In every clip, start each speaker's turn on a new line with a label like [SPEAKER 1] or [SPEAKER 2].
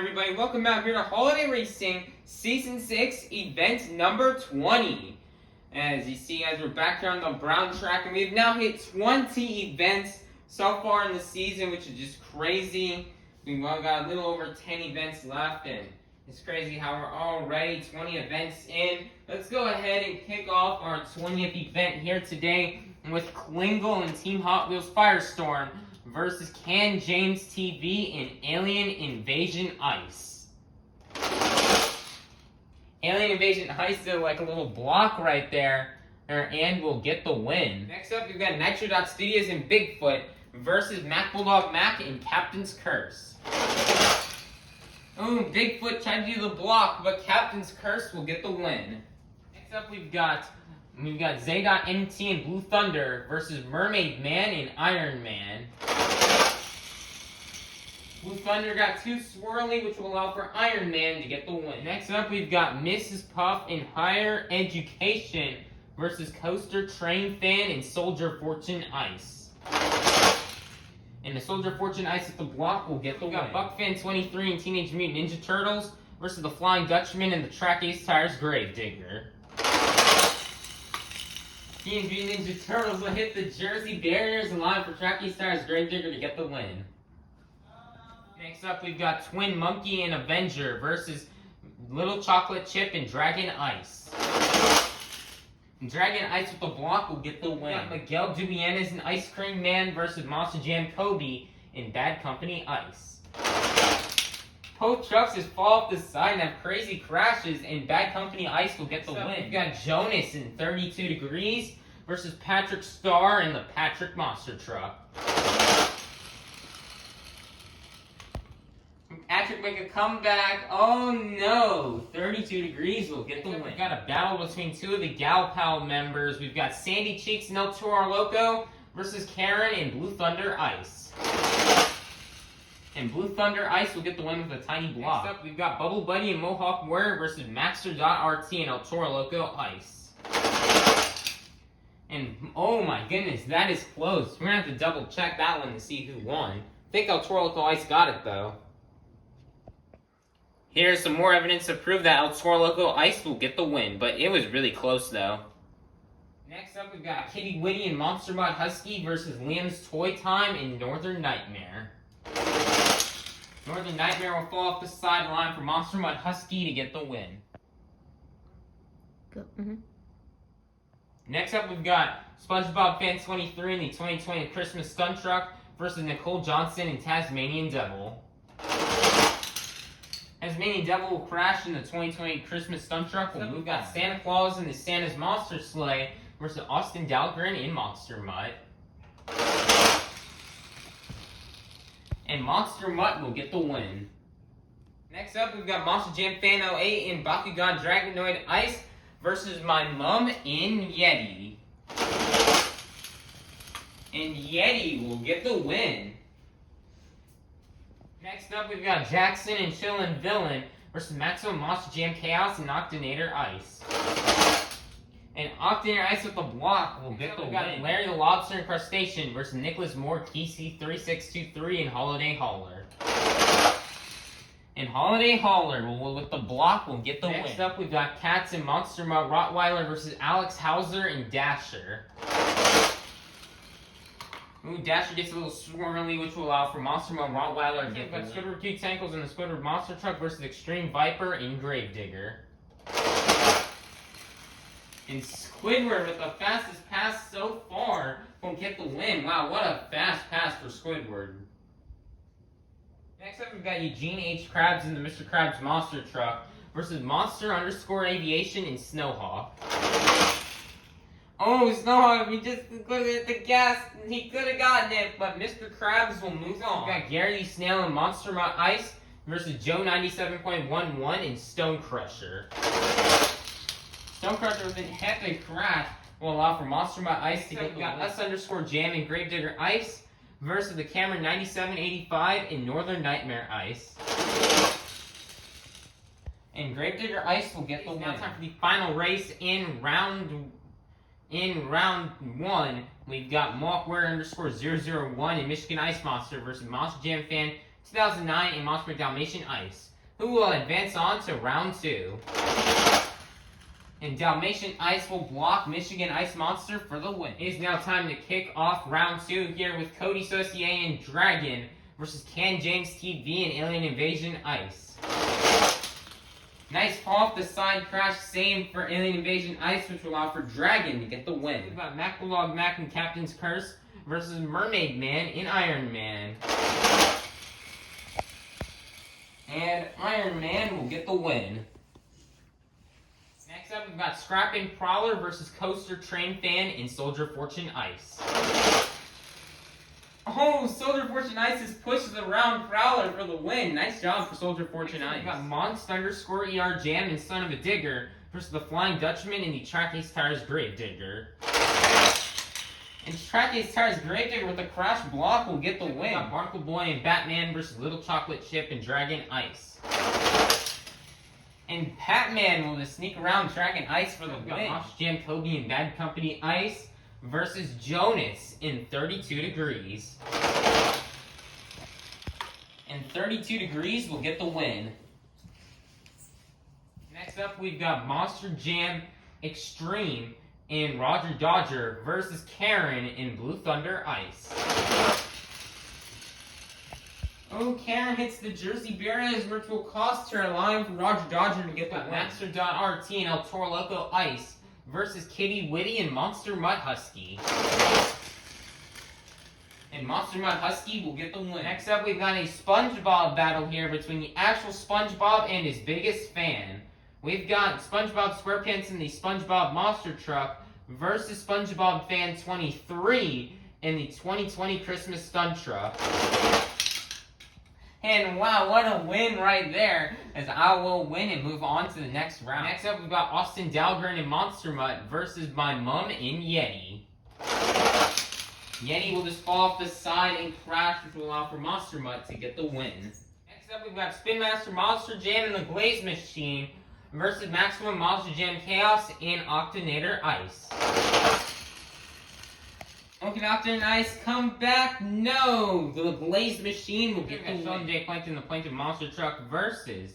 [SPEAKER 1] everybody, welcome back here to Holiday Racing Season 6, Event number 20. As you see, guys, we're back here on the brown track, and we've now hit 20 events so far in the season, which is just crazy. We've got a little over 10 events left, and it's crazy how we're already 20 events in. Let's go ahead and kick off our 20th event here today with Klingle and Team Hot Wheels Firestorm versus Can James TV and Alien Invasion Ice. Alien Invasion Ice did like a little block right there, and will get the win. Next up, we've got Nitro Studios and Bigfoot versus Mac Bulldog Mac and Captain's Curse. Oh, Bigfoot tried to do the block, but Captain's Curse will get the win. Next up, we've got Zay.MT and Blue Thunder versus Mermaid Man and Iron Man. Blue Thunder got too swirly, which will allow for Iron Man to get the win. Next up, we've got Mrs. Puff and Higher Education versus Coaster Train Fan and Soldier Fortune Ice. And the Soldier Fortune Ice at the block will get the win. We've got Buckfan 23 and Teenage Mutant Ninja Turtles versus the Flying Dutchman and the Track Ace Tires Gravedigger. Teenage Mutant Ninja Turtles will hit the Jersey barriers and line for Track Ace Tires Gravedigger to get the win. Next up, we've got Twin Monkey and Avenger versus Little Chocolate Chip and Dragon Ice. And Dragon Ice with the block will get the win. We've got Miguel Dubianes and Ice Cream Man versus Monster Jam Kobe and Bad Company Ice. Both trucks just fall off the side and have crazy crashes, and Bad Company Ice will get the win. We've got Jonas in 32 Degrees versus Patrick Starr and the Patrick Monster Truck. Patrick make a comeback. Oh no! 32 Degrees will get the win. We've got a battle between two of the Gal Pal members. We've got Sandy Cheeks and El Toro Loco versus Karen and Blue Thunder Ice. And Blue Thunder Ice will get the win with a tiny block. Next up, we've got Bubble Buddy and Mohawk Warrior versus Maxter.RT and El Toro Loco Ice. And oh my goodness, that is close. We're gonna have to double check that one to see who won. I think El Toro Loco Ice got it though. Here's some more evidence to prove that El Toro Loco Ice will get the win, but it was really close though. Next up, we've got Kitty Witty and Monster Mod Husky versus Liam's Toy Time and Northern Nightmare. Northern Nightmare will fall off the sideline for Monster Mod Husky to get the win.
[SPEAKER 2] Go.
[SPEAKER 1] Next up, we've got SpongeBob Fan 23 and the 2020 Christmas Stunt Truck versus Nicole Johnson and Tasmanian Devil. Tasmanian Devil will crash in the 2020 Christmas Stunt Truck. We've got Santa Claus and the Santa's Monster Sleigh versus Austin Dahlgren in Monster Mutt. And Monster Mutt will get the win. Next up, we've got Monster Jam Fan 08 and Bakugan Dragonoid Ice versus My Mum in Yeti. And Yeti will get the win. Next up, we've got Jackson and Chillin' Villain versus Maximum Monster Jam Chaos and Octanator Ice. And Octanator Ice with the block will get the win. We've got Larry the Lobster and Crustacean versus Nicholas Moore, Kesey 3623 and Holiday Hauler. And Holiday Hauler will with the block will get the win. Next up, we've got Cats and Monster Mutt Rottweiler versus Alex Hauser and Dasher. Ooh, Dasher gets a little swirly, which will allow for Monster Mutt Rottweiler to get the win. Squidward 2 Tankles and the Squidward Monster Truck versus Extreme Viper and Gravedigger. And Squidward with the fastest pass so far will get the win. Wow, what a fast pass for Squidward. Next up, we've got Eugene H. Krabs and the Mr. Krabs Monster Truck versus Monster_Aviation and Snowhawk. Oh, Snowhawk, he just could have hit the gas. He could have gotten it, but Mr. Krabs will move on. We've got Gary the Snail and Monster Mutt Ice versus Joe 97.11 and Stone Crusher. Stone Crusher with an epic crash will allow for Monster Mutt Ice to get the win. We've got us_Jam and Gravedigger Ice versus the Cameron 9785 and Northern Nightmare Ice. And Gravedigger Ice will get the win. Now time for the final race in round 1. We've got Mohawk Warrior _001 and Michigan Ice Monster versus Monster Jam Fan 2009 and Monster Dalmatian Ice, who will advance on to round 2. And Dalmatian Ice will block Michigan Ice Monster for the win. It is now time to kick off round 2 here with Cody Saucier and Dragon versus Ken James TV and Alien Invasion Ice. Nice fall off the side crash, same for Alien Invasion Ice, which will allow for Dragon to get the win. We've got Macbulog Mac and Captain's Curse versus Mermaid Man in Iron Man. And Iron Man will get the win. Next up, we've got Scrapping Prowler versus Coaster Train Fan in Soldier Fortune Ice. Oh, Soldier Fortune Ice pushes around Prowler for the win. Nice job for Soldier Fortune Ice. We've got Monst_ER Jam and Son of a Digger versus the Flying Dutchman and the Track Ace Tires Gravedigger. And Track Ace Tires Gravedigger with a crash block will get the win. We've got Barnacle Boy and Batman versus Little Chocolate Chip and Dragon Ice. And Batman will just sneak around Dragon Ice for the win. Mosh Jam Kobe and Bad Company Ice versus Jonas in 32 Degrees. And 32 Degrees will get the win. Next up, we've got Monster Jam Extreme in Roger Dodger versus Karen in Blue Thunder Ice. Oh, Karen hits the Jersey Barriers, which will cost her, allowing for Roger Dodger to get the win. Master.RT and El Toro Loco Ice versus Kitty Witty and Monster Mud Husky. And Monster Mud Husky will get the win. Next up, we've got a SpongeBob battle here between the actual SpongeBob and his biggest fan. We've got SpongeBob SquarePants in the SpongeBob Monster Truck versus SpongeBob Fan 23 in the 2020 Christmas Stunt Truck. And wow, what a win right there, as I will win and move on to the next round. Next up, we've got Austin Dahlgren and Monster Mutt versus my mom in Yeti. Yeti will just fall off the side and crash, which will allow for Monster Mutt to get the win. Next up, we've got Spin Master Monster Jam and the Glaze Machine versus Maximum Monster Jam Chaos and Octonator Ice. Okay, Octonator Ice, come back. No! The Glaze Machine will get the win. Jay Plankton, the Plankton Monster Truck versus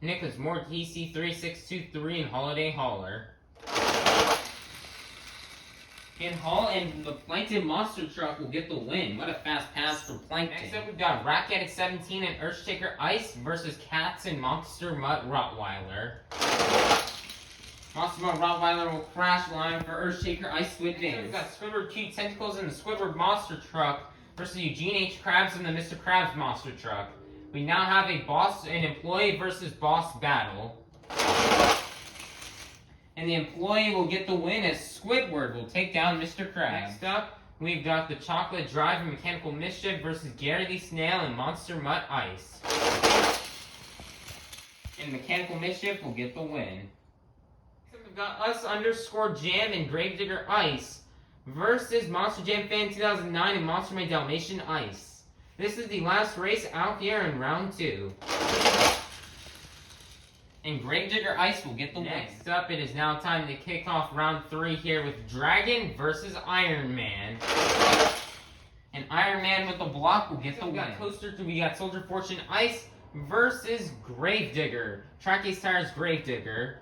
[SPEAKER 1] Nicholas Moore, TC3623 and Holiday Hauler. And the Plankton Monster Truck will get the win. What a fast pass for Plankton. Next up, we've got Rock Addict 17 and Earthshaker Ice versus Cats and Monster Mutt Rottweiler. Monster Mutt Rottweiler will crash line for Earthshaker Ice to advance. We've got Squidward Cute Tentacles in the Squidward Monster Truck versus Eugene H. Krabs in the Mr. Krabs Monster Truck. We now have an employee versus boss battle. And the employee will get the win as Squidward will take down Mr. Krabs. Next up, we've got the Chocolate Drive and Mechanical Mischief versus Gary the Snail and Monster Mutt Ice. And Mechanical Mischief will get the win. So we've got Us_Jam and Gravedigger Ice versus Monster Jam Fan 2009 and Monster My Dalmatian Ice. This is the last race out here in round 2. And Gravedigger Ice will get the win. Next up, it is now time to kick off round 3 here with Dragon versus Iron Man. And Iron Man with the block will get the win. We got Soldier Fortune Ice versus Gravedigger. Track Ace Tires Gravedigger.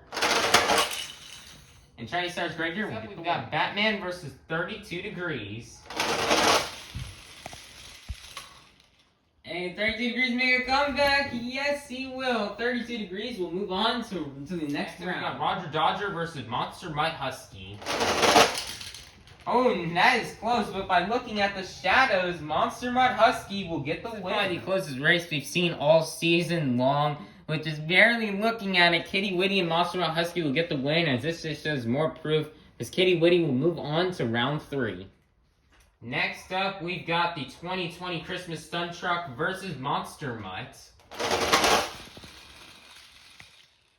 [SPEAKER 1] And Track Ace Tires Gravedigger will get the win. We got Batman versus 32 Degrees. And 32 Degrees make a comeback. Yes, he will. 32 Degrees will move on to the next round. We got Roger Dodger versus Monster Mud Husky. Oh, that is close, but by looking at the shadows, Monster Mud Husky will get the win. Probably the closest race we've seen all season long, with just barely looking at it. Kitty Witty and Monster Mud Husky will get the win, as this just shows more proof, as Kitty Witty will move on to round 3. Next up, we've got the 2020 Christmas Stunt Truck versus Monster Mutt.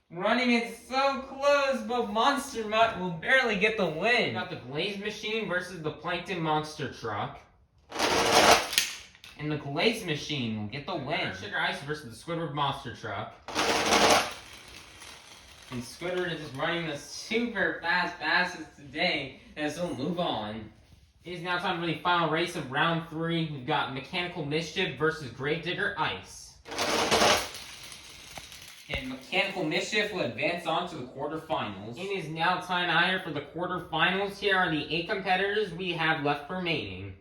[SPEAKER 1] Running it so close, but Monster Mutt will barely get the win. We've got the Glaze Machine versus the Plankton Monster Truck. And the Glaze Machine will get the win. Sugar Ice versus the Squidward Monster Truck. And Squidward is just running the super fast passes today, as he'll move on. It is now time for the final race of round 3. We've got Mechanical Mischief versus Gravedigger Ice. And Mechanical Mischief will advance on to the quarterfinals. It is now time out here for the quarterfinals. Here are the 8 competitors we have left remaining.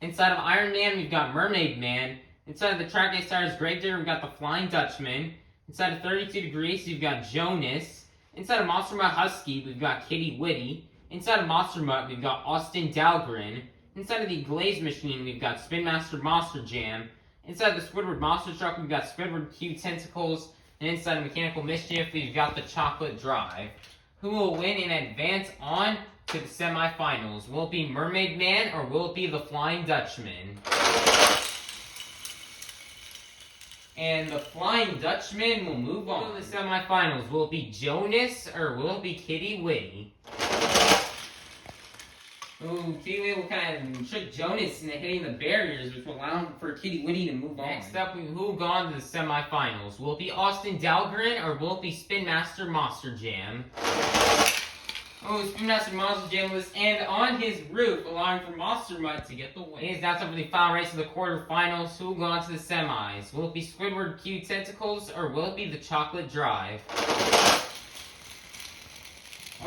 [SPEAKER 1] Inside of Iron Man, we've got Mermaid Man. Inside of the Track Day Stars Gravedigger, we've got the Flying Dutchman. Inside of 32 Degrees, we've got Jonas. Inside of Monster Mutt Husky, we've got Kitty Witty. Inside of Monster Mutt, we've got Austin Dahlgren. Inside of the Glaze Machine, we've got Spin Master Monster Jam. Inside the Squidward Monster Truck, we've got Squidward Q Tentacles. And inside of Mechanical Mischief, we've got the Chocolate Drive. Who will win and advance on to the semifinals? Will it be Mermaid Man or will it be the Flying Dutchman? And the Flying Dutchman will move on to the semifinals. Will it be Jonas or will it be Kitty Witty? Ooh, Kitty Witty will kind of trick Jonas into hitting the barriers, which will allow for Kitty Witty to move on. Next up, who will go on to the semifinals? Will it be Austin Dahlgren or will it be Spin Master Monster Jam? Oh, Spin Master Monster Jam was and on his roof, allowing for Monster Mutt to get the win. It is now time for the final race of the quarterfinals. Who will go on to the semis? Will it be Squidward Q Tentacles or will it be the Chocolate Drive?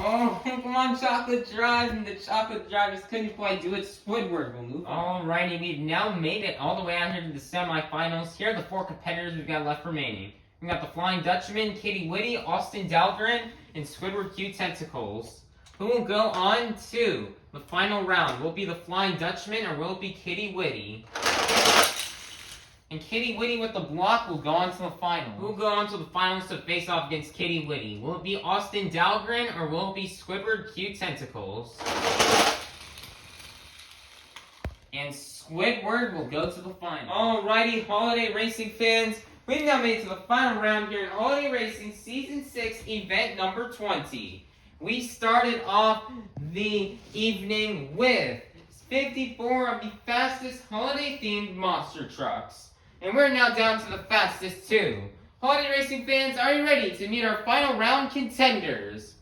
[SPEAKER 1] Oh, come on, Chocolate Drive, and the Chocolate Drive just couldn't quite do it. Squidward will move on. Alrighty, we've now made it all the way out here to the semifinals. Here are the 4 competitors we've got left remaining. We've got the Flying Dutchman, Kitty Witty, Austin Dahlgren, and Squidward Q Tentacles. Who will go on to the final round? Will it be the Flying Dutchman or will it be Kitty Witty? And Kitty Witty with the block will go on to the final. Who will go on to the finals to face off against Kitty Witty? Will it be Austin Dahlgren or will it be Squidward Q Tentacles? And Squidward will go to the final. Alrighty, Holiday Racing fans, we've now made it to the final round here in Holiday Racing Season 6, Event number 20. We started off the evening with 54 of the fastest holiday-themed monster trucks. And we're now down to the fastest 2. Holiday Racing fans, are you ready to meet our final round contenders?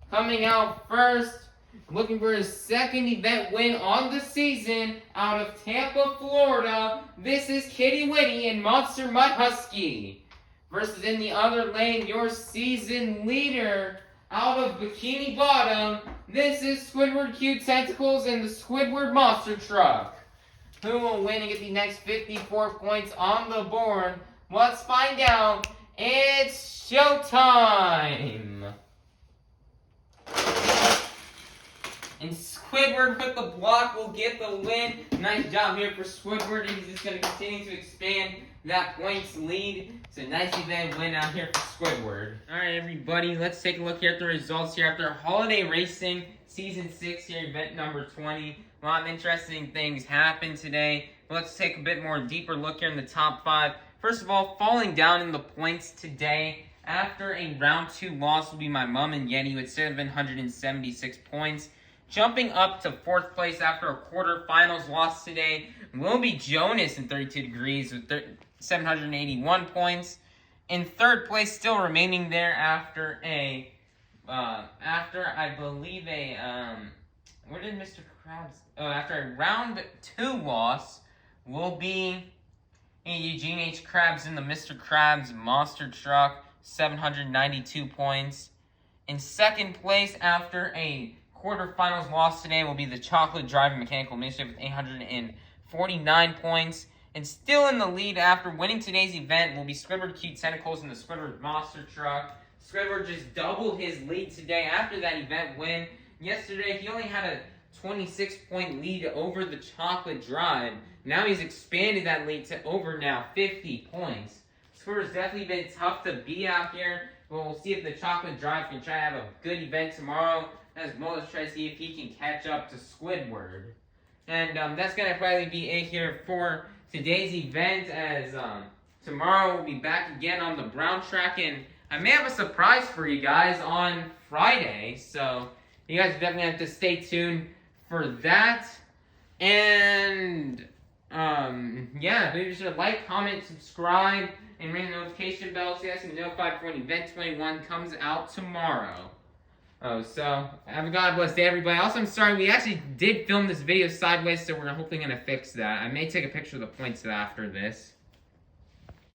[SPEAKER 1] Coming out first, looking for his 2nd event win on the season, out of Tampa, Florida, this is Kitty Witty and Monster Mutt Husky. Versus in the other lane, your season leader, out of Bikini Bottom, this is Squidward Q Tentacles and the Squidward Monster Truck. Who will win and get the next 54 points on the board? Let's find out. It's showtime! And Squidward with the block will get the win. Nice job here for Squidward. He's just going to continue to expand that points lead. It's a nice event win out here for Squidward. Alright everybody, let's take a look here at the results here after Holiday Racing Season 6 here, event number 20. A lot of interesting things happened today. Let's take a bit more deeper look here in the top 5. First of all, falling down in the points today after a round 2 loss will be my mom and Yeti with 776 points. Jumping up to 4th place after a quarterfinals loss today will be Jonas in 32 Degrees with 781 points. In 3rd place, still remaining there after a, where did Mr. Krabs, after a round 2 loss will be Eugene H. Krabs in the Mr. Krabs Monster Truck, 792 points. In 2nd place after a quarterfinals loss today will be the Chocolate Drive and Mechanical Mischief with 849 points. And still in the lead after winning today's event will be Squidward Q Tentacles and the Squidward Monster Truck. Squidward just doubled his lead today after that event win. Yesterday, he only had a 26-point lead over the Chocolate Drive. Now he's expanded that lead to over now 50 points. Squidward's definitely been tough to beat out here. But we'll see if the Chocolate Drive can try to have a good event tomorrow, as well as try to see if he can catch up to Squidward. And that's going to probably be it here for today's event, as tomorrow we'll be back again on the brown track, and I may have a surprise for you guys on Friday, so you guys definitely have to stay tuned for that. And yeah, maybe should like, comment, subscribe, and ring the notification bell so you guys can be notified for when Event 21 comes out tomorrow. Oh, so have a God bless day, everybody. Also, I'm sorry, we actually did film this video sideways, so we're hopefully going to fix that. I may take a picture of the points after this.